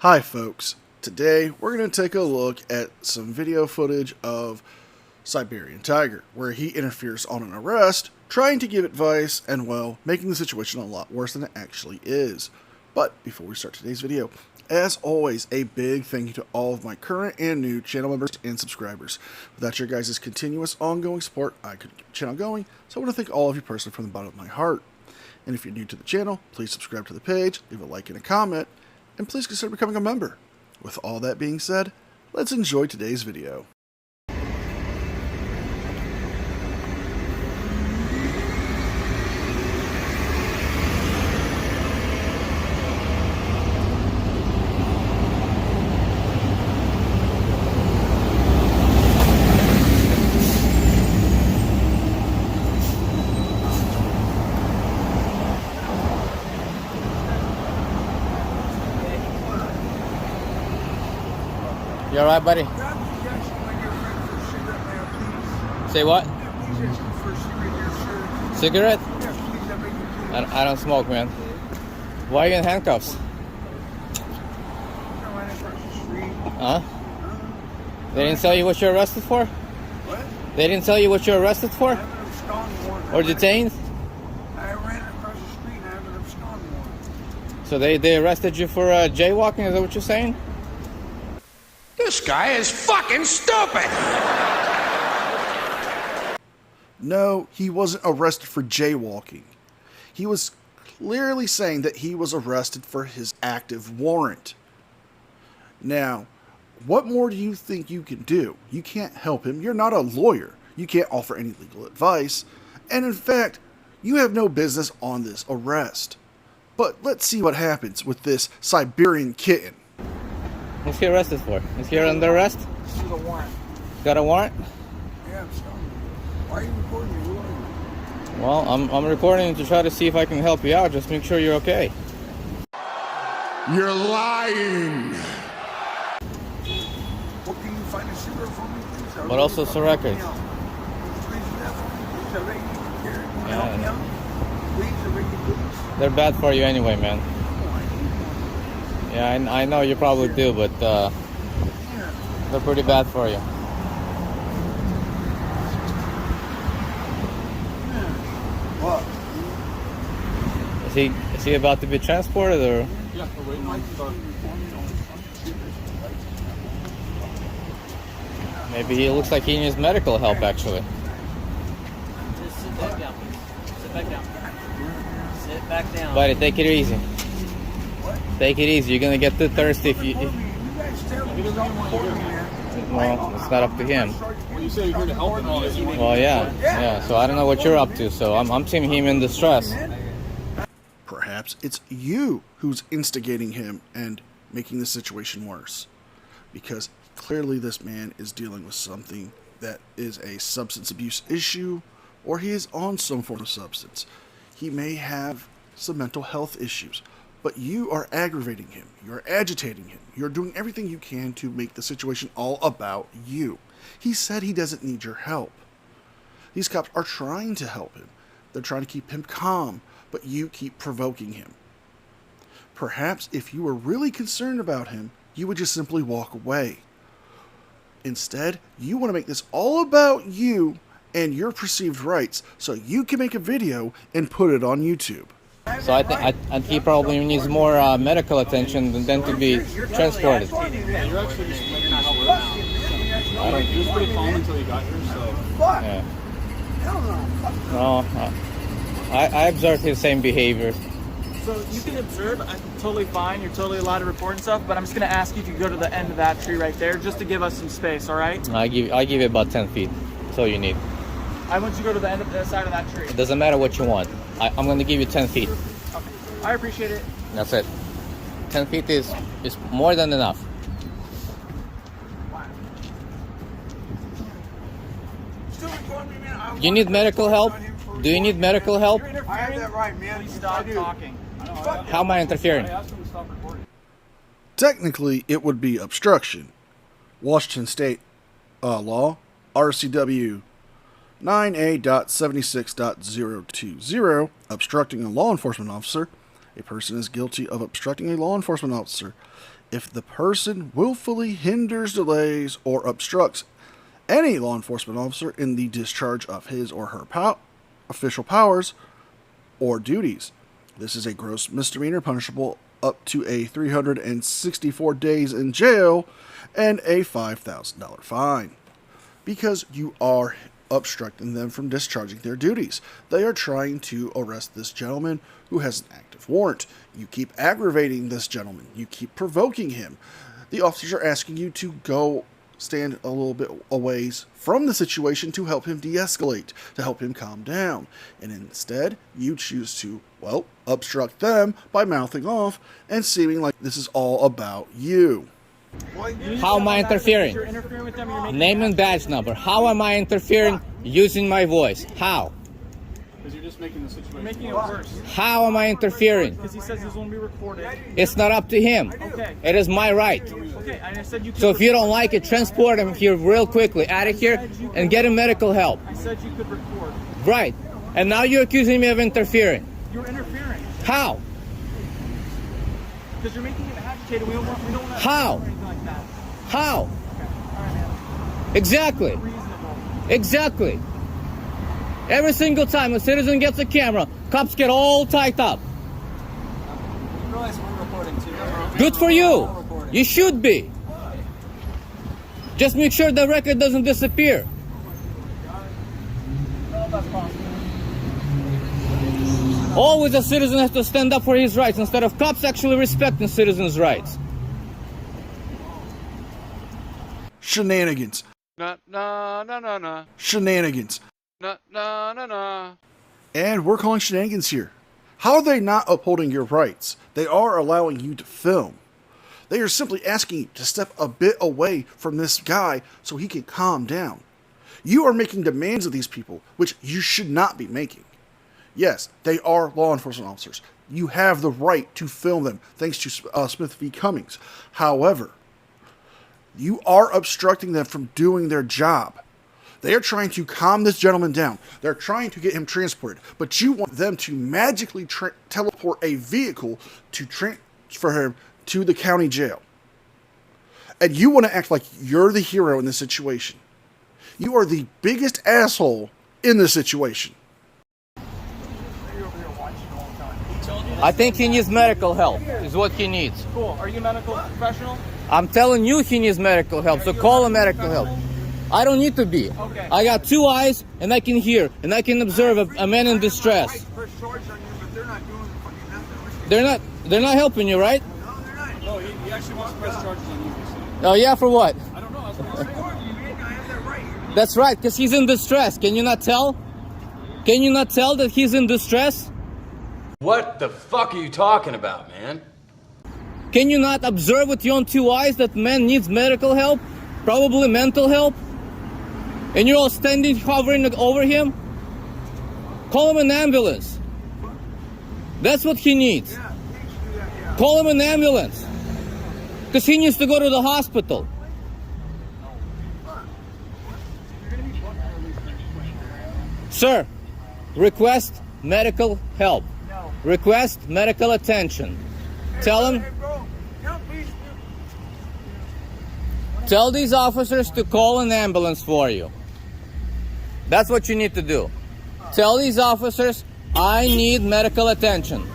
Hi folks, today we're going to take a look at some video footage of Siberian Tiger, where he interferes on an arrest, trying to give advice and, well, making the situation a lot worse than it actually is. But before we start today's video, as always, a big thank you to all of my current and new channel members and subscribers. Without your guys' continuous ongoing support, I couldn't keep the channel going, so I want to thank all of you personally from the bottom of my heart. And if you're new to the channel, please subscribe to the page, leave a like and a comment, and please consider becoming a member. With all that being said, let's enjoy today's video. You alright, buddy? Say what? Cigarette? I don't smoke, man. Why are you in handcuffs? Huh? They didn't tell you what you're arrested for? What? They didn't tell you what you're arrested for? Or detained? I ran across the street and I have an abscond warrant. So they arrested you for jaywalking? Is that what you're saying? This guy is fucking stupid! No, he wasn't arrested for jaywalking. He was clearly saying that he was arrested for his active warrant. Now, what more do you think you can do? You can't help him. You're not a lawyer. You can't offer any legal advice. And in fact, you have no business on this arrest. But let's see what happens with this Siberian kitten. What's he arrested for? Is he under arrest? This is a warrant. Got a warrant? Yeah, abscond. Why are you recording me? Who are you? Well, I'm recording to try to see if I can help you out. Just make sure you're okay. You're lying! Well, can you find a cigarette for me, please? But also some records. Please do that for me, please. I beg you. Here, Yeah, help me out. Please, I beg you, please. They're bad for you anyway, man. Oh, I need one. Yeah, I know you probably do, but Yeah. they're pretty bad for you. What? Is he about to be transported, or? Yeah, we're waiting on the Maybe he looks like he needs medical help, actually. Just sit back down, please. Sit back down. Sit back down. Buddy, take it easy. Take it easy. You're gonna get too thirsty if you. You guys tell me don't record me, man. Well, it's not up to him. Well, you say you're here to help him. Well, yeah. So I don't know what you're up to. So I'm seeing him in distress. Perhaps it's you who's instigating him and making the situation worse. Because clearly this man is dealing with something that is a substance abuse issue, or he is on some form of substance. He may have some mental health issues, but you are aggravating him. You're agitating him. You're doing everything you can to make the situation all about you. He said he doesn't need your help. These cops are trying to help him. They're trying to keep him calm, but you keep provoking him. Perhaps if you were really concerned about him, you would just simply walk away. Instead, you want to make this all about you and your perceived rights so you can make a video and put it on YouTube. So I think he probably needs more medical attention than to be transported. You're actually just making us worse. It was pretty calm until you got here, so. Yeah. No, I observed his same behavior. So you can observe, I'm totally fine, you're totally allowed to report and stuff, but I'm just gonna ask you if you go to the end of that tree right there, just to give us some space, alright? I give you about 10 feet. That's all you need. I want you to go to the end of the side of that tree. It doesn't matter what you want. I'm going to give you 10 feet. Okay. I appreciate it. That's it. 10 feet is more than enough. Still recording me, man. You need medical help? Do you need medical help? You're interfering. I have that right, man. Please stop talking. How am I interfering? I asked him to stop recording. Technically, it would be obstruction. Washington State law, RCW 9A.76.020, obstructing a law enforcement officer. A person is guilty of obstructing a law enforcement officer If the person willfully hinders, delays, or obstructs any law enforcement officer in the discharge of his or her official powers or duties, this is a gross misdemeanor punishable up to a 364 days in jail and a $5,000 fine. Because you are obstructing them from discharging their duties. They are trying to arrest this gentleman who has an active warrant. You keep aggravating this gentleman. You keep provoking him. The officers are asking you to go stand a little bit away from the situation to help him de-escalate, to help him calm down. And instead, you choose to, well, obstruct them by mouthing off and seeming like this is all about you. How am I interfering? You're interfering with them, you're making Name and badge number. How am I interfering using my voice? How? Because you're just making the situation making it worse. How am I interfering? Because he says this won't be recorded. It's not up to him. Okay. It is my right. Okay, I said you could So if you don't like it, transport him here real quickly, out of here, and get him medical help. I said you could record. Right. And now you're accusing me of interfering. You're interfering. How? Because you're making him agitated. We don't want How? anything like that. How? Okay. All right, man. Exactly. Reasonable. Exactly. Every single time a citizen gets a camera, cops get all tied up. You realize we're recording too, right? Good for you. You should be. Just make sure the record doesn't disappear. Well, that's possible. Always a citizen has to stand up for his rights instead of cops actually respecting citizens' rights. Shenanigans. Na na na na na Shenanigans. na na na na. And we're calling shenanigans here. How are they not upholding your rights? They are allowing you to film. They are simply asking you to step a bit away from this guy so he can calm down. You are making demands of these people, which you should not be making. Yes, they are law enforcement officers. You have the right to film them, thanks to Smith v. Cummings. However, you are obstructing them from doing their job. They are trying to calm this gentleman down. They're trying to get him transported, but you want them to magically teleport a vehicle to transfer him to the county jail. And you want to act like you're the hero in this situation. You are the biggest asshole in this situation. I think he needs medical help, is what he needs. Cool. Are you a medical professional? I'm telling you he needs medical help, so call him medical help. I don't need to be. Okay. I got two eyes, and I can hear, and I can observe a man in distress. Press charge on you, but they're not doing fucking nothing. They're not helping you, right? No, they're not. No, he actually wants to press charges on you. Oh yeah, for what? I don't know. That's what I'm saying. You man, I have that right. That's right, because he's in distress. Can you not tell? Can you not tell that he's in distress? What the fuck are you talking about, man? Can you not observe with your own two eyes that man needs medical help? Probably mental help? And you're all standing hovering over him? Call him an ambulance. That's what he needs. Yeah, you should do that, yeah. Call him an ambulance. Because he needs to go to the hospital. Sir, request medical help. No. Request medical attention. Tell him, Hey, bro, no, please. tell these officers to call an ambulance for you. That's what you need to do. Tell these officers, I need medical attention.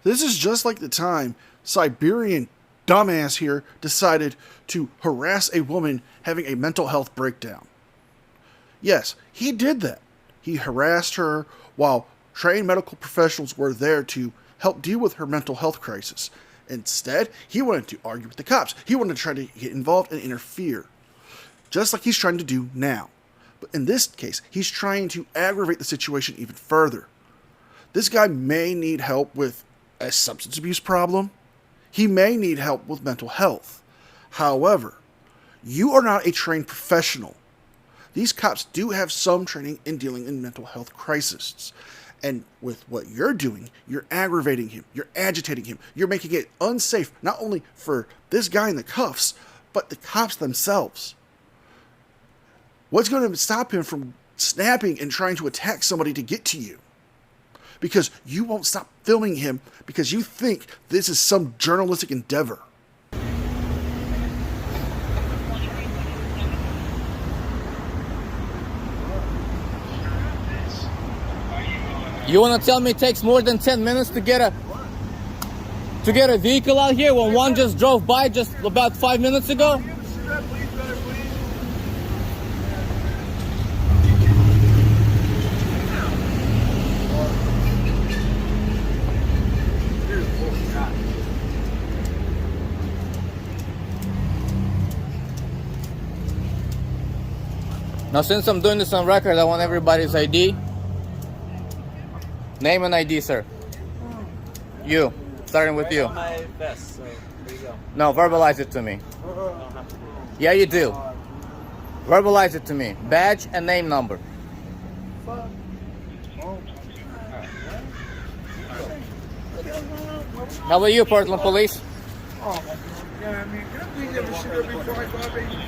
This is just like the time Siberian dumbass here decided to harass a woman having a mental health breakdown. Yes, he did that. He harassed her while trained medical professionals were there to help deal with her mental health crisis. Instead, he wanted to argue with the cops. He wanted to try to get involved and interfere, just like he's trying to do now. But in this case, he's trying to aggravate the situation even further. This guy may need help with a substance abuse problem. He may need help with mental health. However, you are not a trained professional. These cops do have some training in dealing in mental health crises. And with what you're doing, you're aggravating him, you're agitating him, you're making it unsafe, not only for this guy in the cuffs, but the cops themselves. What's going to stop him from snapping and trying to attack somebody to get to you? because you won't stop filming him because you think this is some journalistic endeavor. You want to tell me it takes more than 10 minutes to get a vehicle out here when one just drove by just about 5 minutes ago? Now, since I'm doing this on record, I want everybody's ID. Name and ID, sir. You. Starting with you. My vest, so there you go. No, verbalize it to me. Yeah, you do. Verbalize it to me. Badge and name number. How about you, Portland Police? Oh, yeah, I mean, can I please have a cigarette before I go out, baby?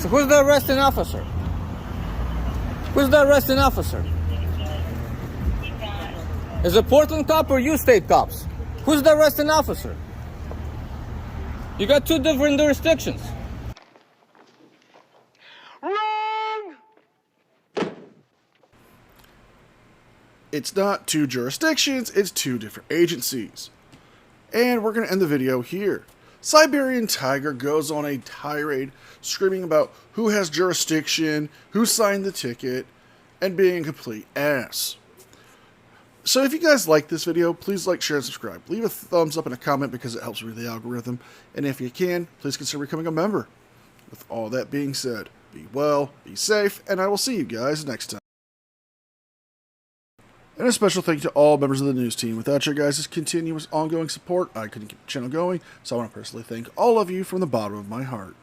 So who's the arresting officer? Who's the arresting officer? Is it Portland cop or you state cops? Who's the arresting officer? You got two different jurisdictions. It's not two jurisdictions, it's two different agencies. And we're going to end the video here. Siberian Tiger goes on a tirade screaming about who has jurisdiction, who signed the ticket, and being a complete ass. So if you guys like this video, please like, share, and subscribe. Leave a thumbs up and a comment because it helps with the algorithm. And if you can, please consider becoming a member. With all that being said, be well, be safe, and I will see you guys next time. And a special thank you to all members of the news team. Without your guys' continuous ongoing support, I couldn't keep the channel going, so I want to personally thank all of you from the bottom of my heart.